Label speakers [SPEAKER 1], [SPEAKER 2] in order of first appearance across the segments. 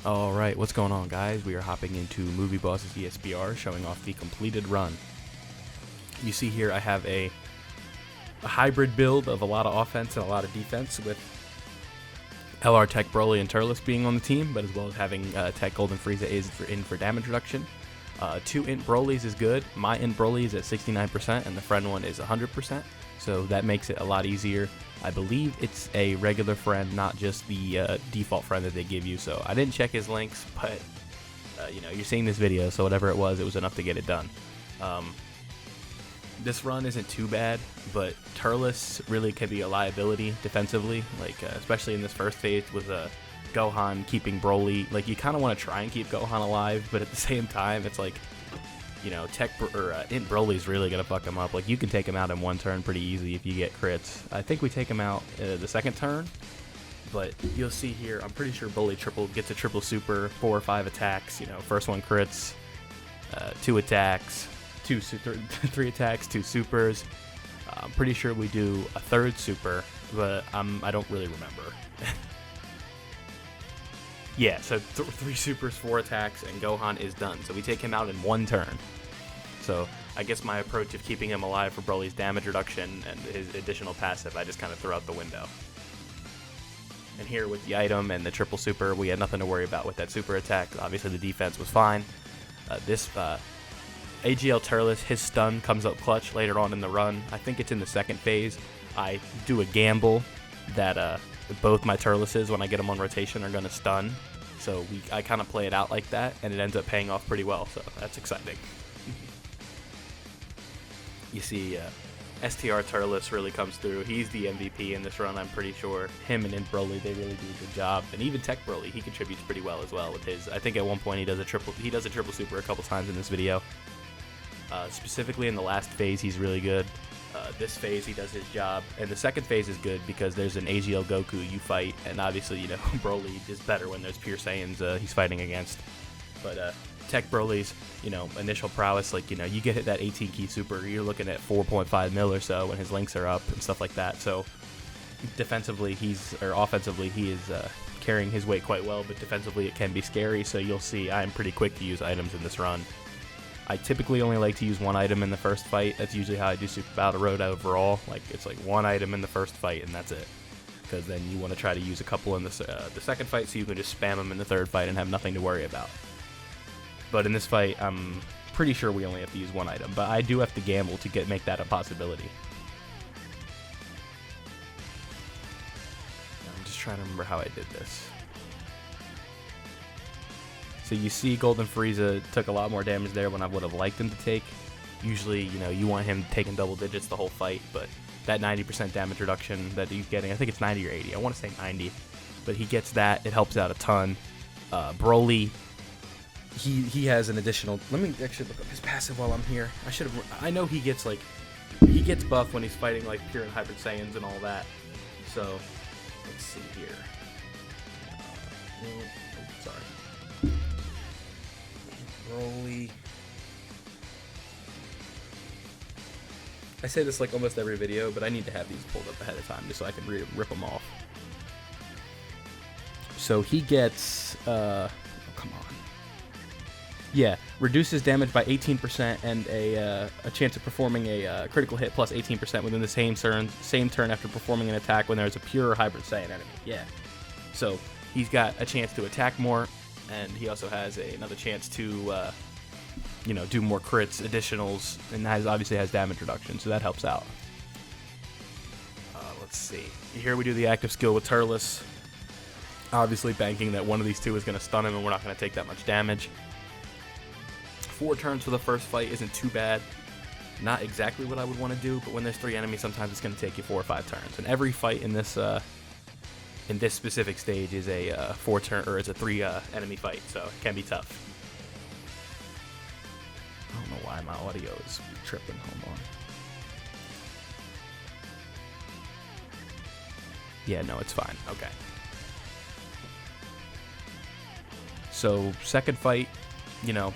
[SPEAKER 1] Alright, what's going on, guys? We are hopping into Movie Boss's ESBR, showing off the completed run. You see here I have a hybrid build of a lot of offense and a lot of defense, with LR Tech Broly and Turles being on the team, but as well as having Tech Golden Frieza is in for damage reduction. 2 int Brolys is good. My int Broly is at 69% and the friend one is 100%, so that makes it a lot easier. I believe it's a regular friend, not just the default friend that they give you, so I didn't check his links, but you know, you're seeing this video, so whatever it was enough to get it done. This run isn't too bad, but Turles really can be a liability defensively, like especially in this first phase with Gohan keeping Broly. Like, you kind of want to try and keep Gohan alive, but at the same time, it's like, you know, int Broly's really gonna fuck him up. Like, you can take him out in one turn pretty easy if you get crits. I think we take him out the second turn, but you'll see here, I'm pretty sure Broly gets a triple super, 4 or 5 attacks. You know, first one crits, 2 attacks, 3 attacks, 2 supers. I'm pretty sure we do a 3rd super, but I don't really remember. Yeah, so 3 supers, 4 attacks, and Gohan is done. So we take him out in 1 turn. So I guess my approach of keeping him alive for Broly's damage reduction and his additional passive, I just kind of threw out the window. And here with the item and the triple super, we had nothing to worry about with that super attack. Obviously the defense was fine. This AGL Turles, his stun comes up clutch later on in the run. I think it's in the second phase. I do a gamble that both my Turleses, when I get them on rotation, are going to stun. So I kind of play it out like that, and it ends up paying off pretty well, so that's exciting. You see STR Turles really comes through. He's the MVP in this run, I'm pretty sure. Him and Broly, they really do a good job. And even Tech Broly, he contributes pretty well as well with his. I think at one point he does a triple super a couple times in this video. Specifically in the last phase, he's really good. This phase, he does his job, and the second phase is good because there's an AGL Goku you fight, and obviously, you know, Broly is better when there's pure Saiyans he's fighting against. But Tech Broly's, you know, initial prowess, like, you know, you get hit that 18 key super, you're looking at 4.5 mil or so when his links are up and stuff like that. So defensively, offensively, he is carrying his weight quite well, but defensively it can be scary. So you'll see I'm pretty quick to use items in this run. I typically only like to use 1 item in the first fight. That's usually how I do Super Battle Road overall. Like, it's like 1 item in the first fight, and that's it. Because then you want to try to use a couple in the second fight, so you can just spam them in the third fight and have nothing to worry about. But in this fight, I'm pretty sure we only have to use 1 item. But I do have to gamble to make that a possibility. I'm just trying to remember how I did this. So you see Golden Frieza took a lot more damage there than I would have liked him to take. Usually, you know, you want him taking double digits the whole fight, but that 90% damage reduction that he's getting, I think it's 90 or 80, I want to say 90, but he gets that, it helps out a ton. Broly, he has an additional, let me actually look up his passive while I'm here. I know he gets buff when he's fighting like pure and hybrid Saiyans and all that. So, let's see here. Sorry. Broly. I say this like almost every video, but I need to have these pulled up ahead of time just so I can rip them off. So he gets, oh, come on. Yeah, reduces damage by 18% and a chance of performing a critical hit plus 18% within the same turn after performing an attack when there's a pure or hybrid Saiyan enemy. Yeah. So he's got a chance to attack more, and he also has another chance to, you know, do more crits, additionals, and obviously has damage reduction, so that helps out. Let's see. Here we do the active skill with Turles. Obviously banking that one of these two is going to stun him and we're not going to take that much damage. 4 turns for the first fight isn't too bad. Not exactly what I would want to do, but when there's 3 enemies, sometimes it's going to take you 4 or 5 turns. And every fight in this specific stage is a 3 enemy fight, so it can be tough. I don't know why my audio is tripping. Hold on. Yeah, no, it's fine. Okay. So, second fight, you know,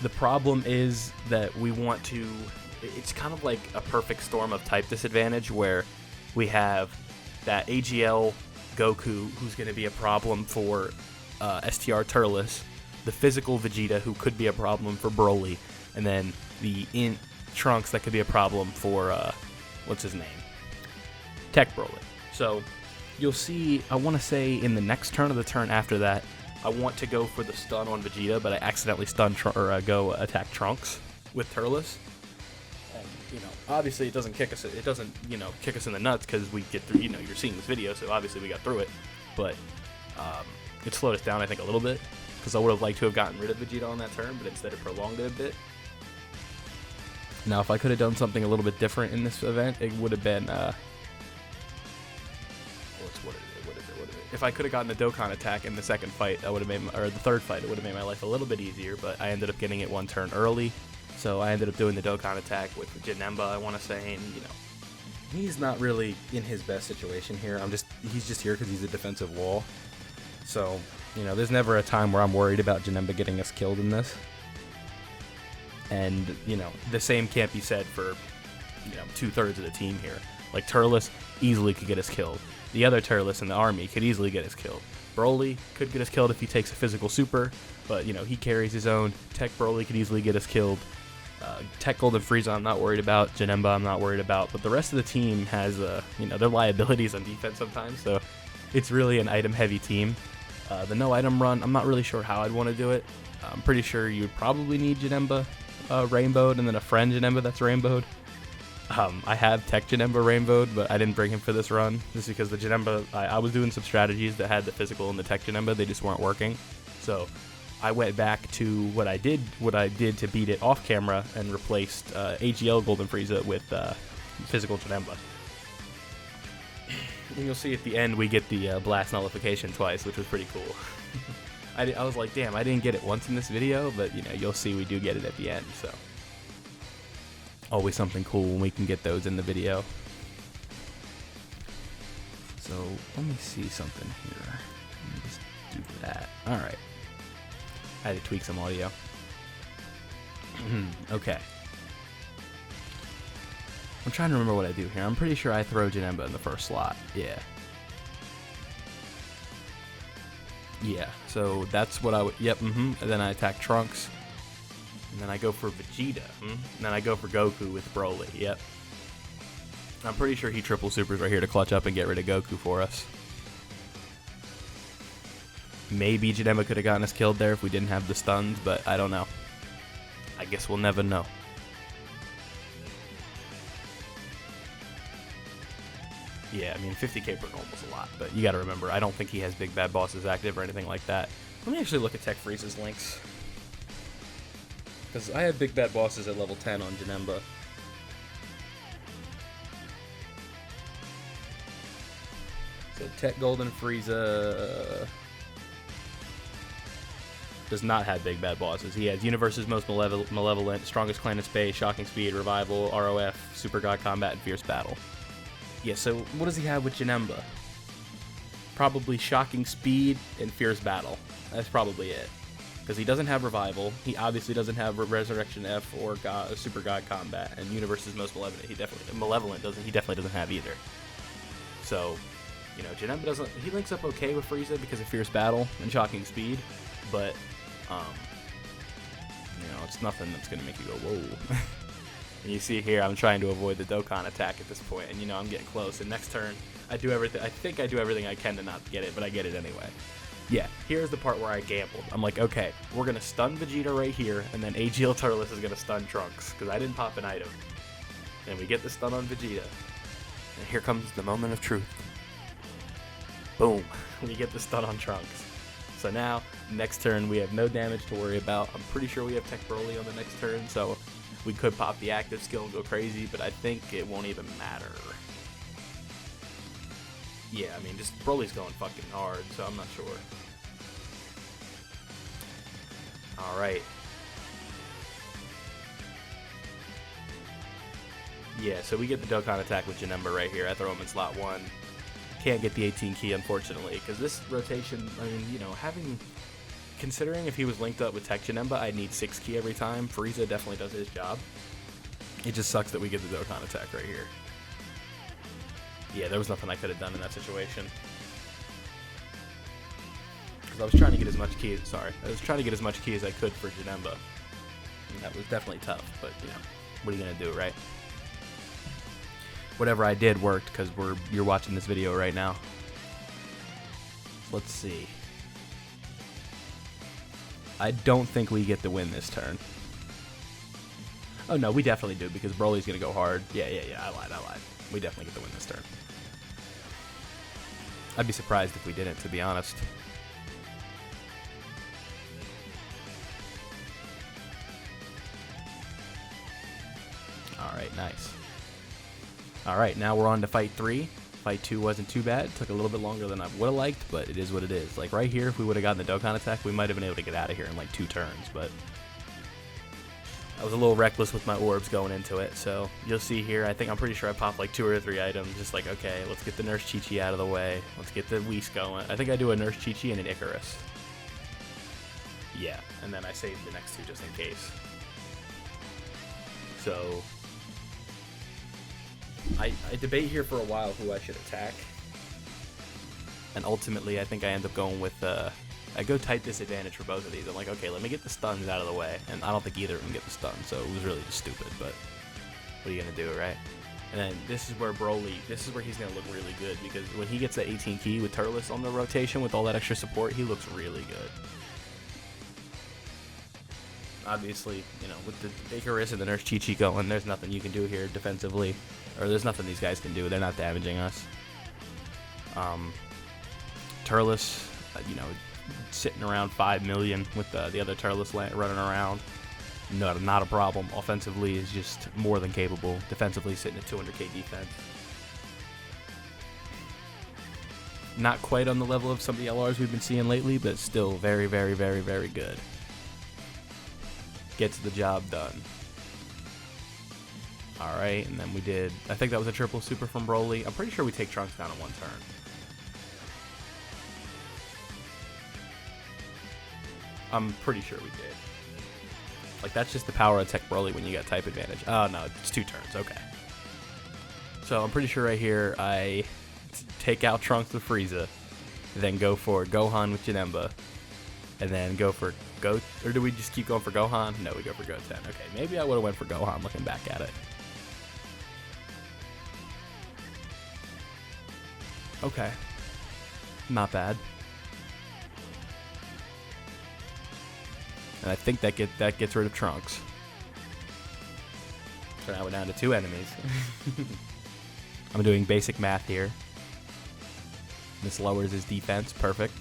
[SPEAKER 1] the problem is that we want to, it's kind of like a perfect storm of type disadvantage where we have that AGL Goku who's going to be a problem for STR Turles, the physical Vegeta, who could be a problem for Broly, and then the int Trunks that could be a problem for, what's his name? Tech Broly. So you'll see, I want to say in the next turn or the turn after that, I want to go for the stun on Vegeta, but I accidentally go attack Trunks with Turles. And, obviously it doesn't kick us in the nuts because we get through, you're seeing this video, so obviously we got through it. But it slowed us down, I think, a little bit, because I would have liked to have gotten rid of Vegeta on that turn, but instead it prolonged it a bit. Now, if I could have done something a little bit different in this event, it would have been, if I could have gotten the Dokkan attack in the second fight, that would have made, or the third fight, it would have made my life a little bit easier, but I ended up getting it one turn early, so I ended up doing the Dokkan attack with Janemba, I want to say, and, he's not really in his best situation here. He's just here because he's a defensive wall. So, there's never a time where I'm worried about Janemba getting us killed in this. And, the same can't be said for, 2/3 of the team here. Like, Turles easily could get us killed. The other Turles in the army could easily get us killed. Broly could get us killed if he takes a physical super, but, he carries his own. Tech Broly could easily get us killed. Tech Gold and Frieza I'm not worried about. Janemba I'm not worried about. But the rest of the team has, their liabilities on defense sometimes, so it's really an item-heavy team. The no item run, I'm not really sure how I'd want to do it. I'm pretty sure you would probably need Janemba rainbowed and then a friend Janemba that's rainbowed. I have Tech Janemba rainbowed, but I didn't bring him for this run just because the Janemba, I was doing some strategies that had the physical and the Tech Janemba, they just weren't working. So I went back to what I did to beat it off camera and replaced AGL Golden Frieza with physical Janemba. And you'll see at the end we get the blast nullification twice, which was pretty cool. I was like, damn, I didn't get it once in this video, but you'll see we do get it at the end, so. Always something cool when we can get those in the video. So, let me see something here. Let me just do that. Alright. I had to tweak some audio. Okay. I'm trying to remember what I do here. I'm pretty sure I throw Janemba in the first slot. Yeah. Yeah, so that's what I would... Yep, And then I attack Trunks. And then I go for Vegeta. And then I go for Goku with Broly. Yep. I'm pretty sure he triple supers right here to clutch up and get rid of Goku for us. Maybe Janemba could have gotten us killed there if we didn't have the stuns, but I don't know. I guess we'll never know. Yeah, I mean, 50k per normal is a lot, but you gotta remember, I don't think he has Big Bad Bosses active or anything like that. Let me actually look at Tech Frieza's links. Because I had Big Bad Bosses at level 10 on Janemba. So Tech Golden Frieza does not have Big Bad Bosses. He has Universe's Most Malevolent, Strongest Clan in Space, Shocking Speed, Revival, ROF, Super God Combat, and Fierce Battle. Yeah, so what does he have with Janemba? Probably Shocking Speed and Fierce Battle. That's probably it. Because he doesn't have Revival. He obviously doesn't have Resurrection F or Super God Combat. And Universe's Most Malevolent, he definitely doesn't have either. So, Janemba doesn't... He links up okay with Frieza because of Fierce Battle and Shocking Speed. But, it's nothing that's going to make you go, whoa. And you see here, I'm trying to avoid the Dokkan attack at this point, and I'm getting close. And next turn, I think I do everything I can to not get it, but I get it anyway. Yeah, here's the part where I gambled. I'm like, okay, we're gonna stun Vegeta right here, and then AGL Turles is gonna stun Trunks, because I didn't pop an item. And we get the stun on Vegeta. And here comes the moment of truth. Boom, we get the stun on Trunks. So now, next turn, we have no damage to worry about. I'm pretty sure we have Tech Broly on the next turn, so we could pop the active skill and go crazy, but I think it won't even matter. Yeah, I mean, just Broly's going fucking hard, so I'm not sure. Alright. Yeah, so we get the Dokkan attack with Janemba right here. I throw him in slot 1. Can't get the 18 key, unfortunately, because this rotation, I mean, considering if he was linked up with Tech Janemba, I'd need 6 key every time. Frieza definitely does his job. It just sucks that we get the Dokkan attack right here. Yeah, there was nothing I could have done in that situation. because I was trying to get as much ki. Sorry, I was trying to get as much ki as I could for Janemba. And that was definitely tough, but you know, what are you gonna do, right? Whatever I did worked, because you're watching this video right now. Let's see. I don't think we get the win this turn. Oh no, we definitely do, because Broly's gonna go hard. Yeah, I lied. We definitely get the win this turn. I'd be surprised if we didn't, to be honest. Alright, nice. Alright, now we're on to fight 3. Fight 2 wasn't too bad. Took a little bit longer than I would have liked, but it is what it is. Like right here, if we would have gotten the Dokkan attack, we might have been able to get out of here in like 2 turns, but I was a little reckless with my orbs going into it. So you'll see here, I'm pretty sure I popped like 2 or 3 items. Just like, okay, let's get the Nurse Chi-Chi out of the way. Let's get the Whis going. I think I do a Nurse Chi-Chi and an Icarus. Yeah, and then I saved the next 2 just in case. So I debate here for a while who I should attack, and ultimately I think I end up going with I go type disadvantage for both of these. I'm like, okay, let me get the stuns out of the way, and I don't think either of them get the stun, so it was really just stupid, but what are you gonna do, right? And then this is where he's gonna look really good, because when he gets that 18 key with Turles on the rotation with all that extra support, he looks really good. Obviously, you know, with the Icarus and the Nurse Chi-Chi going, there's nothing you can do here defensively. Or there's nothing these guys can do. They're not damaging us. Turles, you know, sitting around 5 million with the other Turles running around. No, not a problem. Offensively is just more than capable. Defensively sitting at 200k defense. Not quite on the level of some of the LRs we've been seeing lately, but still very, very, very, very good. Gets the job done. Alright, and then we did, I think that was a triple super from Broly. I'm pretty sure we take Trunks down in 1 turn. I'm pretty sure we did. Like, that's just the power of Tech Broly when you got type advantage. Oh, no, it's 2 turns, okay. So I'm pretty sure right here I take out Trunks with Frieza, then go for Gohan with Janemba, and then go for or do we just keep going for Gohan? No, we go for Goten. Okay, maybe I would have went for Gohan looking back at it. Okay. Not bad. And I think that gets rid of Trunks. So now we're down to 2 enemies. I'm doing basic math here. This lowers his defense. Perfect.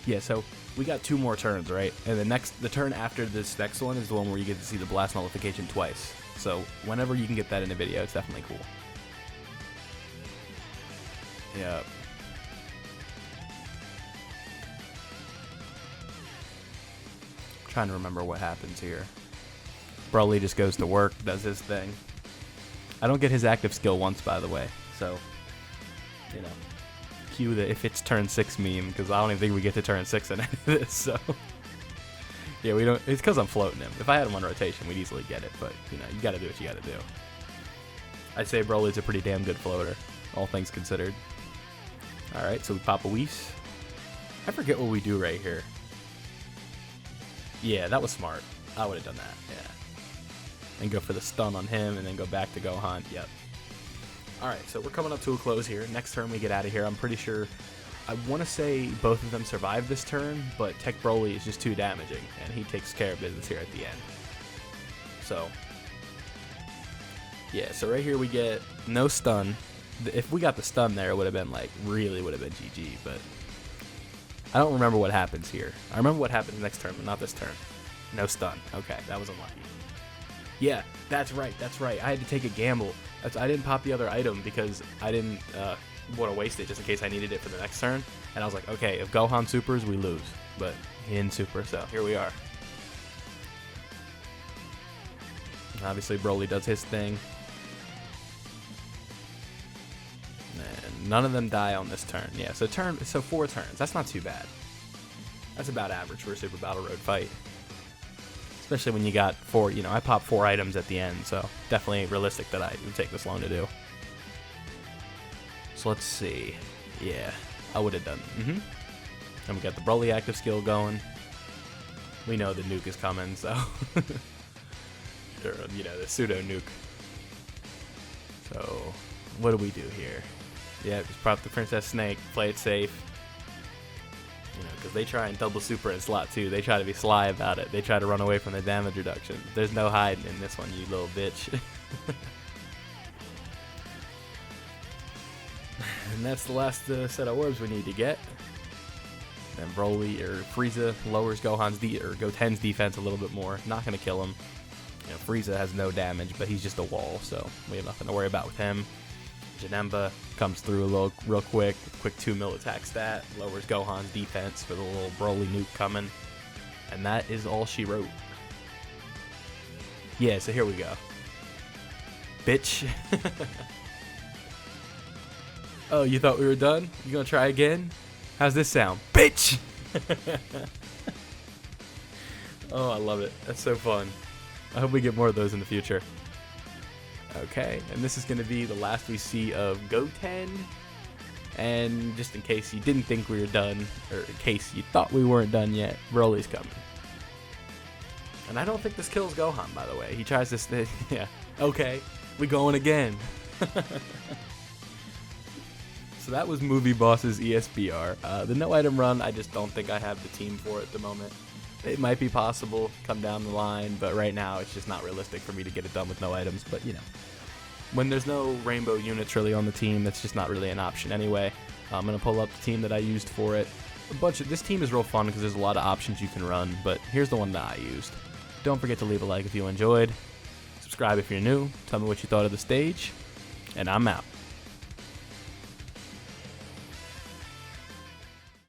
[SPEAKER 1] Yeah, so we got 2 more turns, right? And the turn after this next one is the one where you get to see the blast nullification twice. So whenever you can get that in a video, it's definitely cool. Yeah. Trying to remember what happens here. Broly just goes to work, does his thing. I don't get his active skill once, by the way, so you know. Cue the if it's turn 6 meme, because I don't even think we get to turn 6 in any of this, so yeah, we don't. It's because I'm floating him. If I had him on rotation, we'd easily get it, but you know, you gotta do what you gotta do. I'd say Broly's a pretty damn good floater, all things considered. Alright, so we pop a Whis. I forget what we do right here. Yeah, that was smart. I would have done that, yeah. And go for the stun on him, and then go back to Gohan. Yep. Alright, so we're coming up to a close here. Next turn we get out of here. I'm pretty sure, I want to say both of them survive this turn, but Tech Broly is just too damaging, and he takes care of business here at the end. So, yeah, so right here we get no stun. If we got the stun there, it would have been like, really would have been GG, but I don't remember what happens here. I remember what happens next turn, but not this turn. No stun. Okay, that was unlucky. Yeah, that's right. I had to take a gamble. I didn't pop the other item because I didn't want to waste it just in case I needed it for the next turn. And I was like, okay, if Gohan supers, we lose. But he didn't super, so here we are. And obviously, Broly does his thing. And none of them die on this turn. Yeah, so 4 turns. That's not too bad. That's about average for a Super Battle Road fight. Especially when you got 4, you know, I popped 4 items at the end, so definitely realistic that it would take this long to do. So let's see. Yeah, I would have done. And we got the Broly active skill going. We know the nuke is coming, so or, you know, the pseudo nuke. So what do we do here? Yeah, just prop the Princess Snake, play it safe. You know, because they try and double super in slot 2. They try to be sly about it. They try to run away from the damage reduction. There's no hiding in this one, you little bitch. And that's the last set of orbs we need to get. And Broly or Frieza lowers Goten's defense a little bit more. Not gonna kill him. You know, Frieza has no damage, but he's just a wall, so we have nothing to worry about with him. Janemba comes through real quick 2 mil attack stat, lowers Gohan's defense for the little Broly nuke coming, and that is all she wrote. Yeah, so here we go. Bitch. Oh, you thought we were done? You gonna try again? How's this sound? Bitch! Oh, I love it. That's so fun. I hope we get more of those in the future. Okay, and this is going to be the last we see of Goten. And just in case you didn't think we were done, or in case you thought we weren't done yet, Broly's coming. And I don't think this kills Gohan, by the way. He tries this thing. Yeah. Okay, we going again. So that was Movie Boss's ESBR. The no item run, I just don't think I have the team for it at the moment. It might be possible come down the line, but right now it's just not realistic for me to get it done with no items. But you know, when there's no rainbow units really on the team, that's just not really an option anyway. I'm gonna pull up the team that I used for it. This team is real fun because there's a lot of options you can run, but here's the one that I used. Don't forget to leave a like if you enjoyed. Subscribe if you're new. Tell me what you thought of the stage, and I'm out.